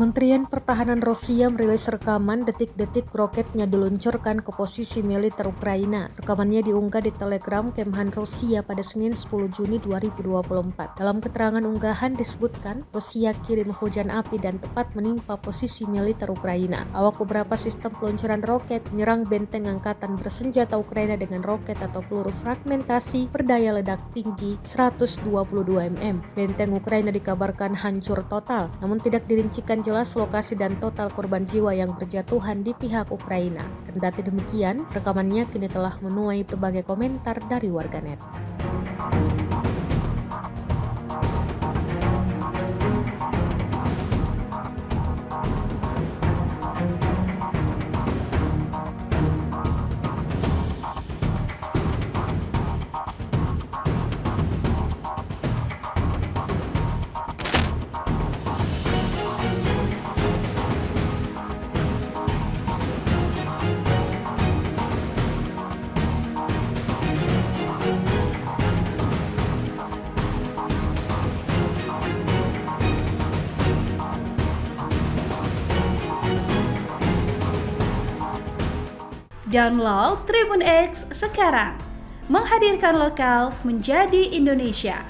Kementerian Pertahanan Rusia merilis rekaman detik-detik roketnya diluncurkan ke posisi militer Ukraina. Rekamannya diunggah di Telegram Kemhan Rusia pada Senin 10 Juni 2024. Dalam keterangan unggahan disebutkan, Rusia kirim hujan api dan tepat menimpa posisi militer Ukraina. Awak beberapa sistem peluncuran roket menyerang benteng angkatan bersenjata Ukraina dengan roket atau peluru fragmentasi berdaya ledak tinggi 122 mm. Benteng Ukraina dikabarkan hancur total, namun tidak dirincikan jelas lokasi dan total korban jiwa yang berjatuhan di pihak Ukraina. Kendati demikian, rekamannya kini telah menuai berbagai komentar dari warganet. Download Tribun X sekarang, menghadirkan lokal menjadi Indonesia.